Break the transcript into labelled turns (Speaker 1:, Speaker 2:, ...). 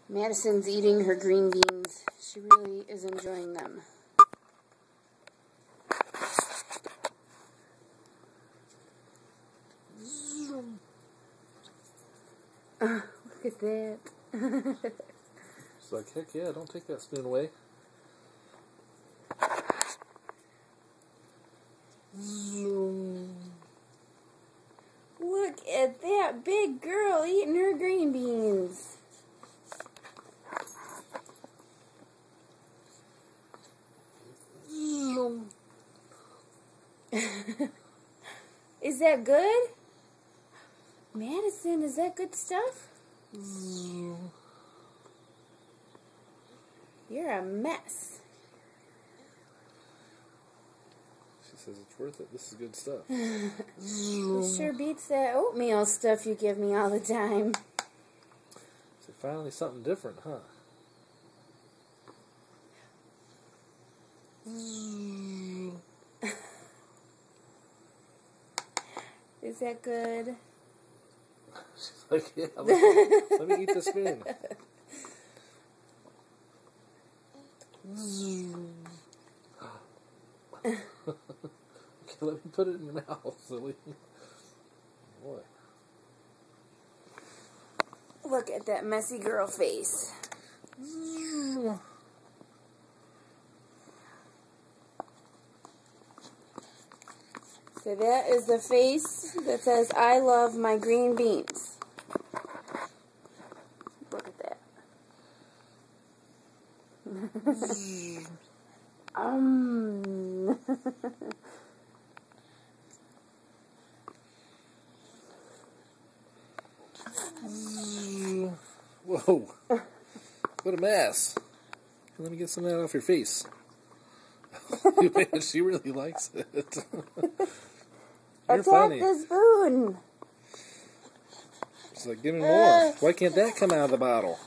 Speaker 1: Madison's eating her green beans. She really is enjoying them. Look at that.
Speaker 2: It's like, heck yeah, don't take that spoon away.
Speaker 1: Look at that big girl eating her green beans. Is that good? Madison, is that good stuff? You're a mess.
Speaker 2: She says it's worth it. This is good stuff.
Speaker 1: It sure beats that oatmeal stuff you give me all the time.
Speaker 2: So finally something different, huh?
Speaker 1: Is that good?
Speaker 2: She's like, yeah, let me eat the spoon. Okay, let me put it in your mouth, silly. Boy.
Speaker 1: Look at that messy girl face. So that is the face that says, I love my green beans. Look at that.
Speaker 2: Whoa. What a mess. Let me get some of that off your face. Man, she really likes it. You're
Speaker 1: Attack
Speaker 2: funny.
Speaker 1: the spoon.
Speaker 2: She's like, give me more. Why can't that come out of the bottle?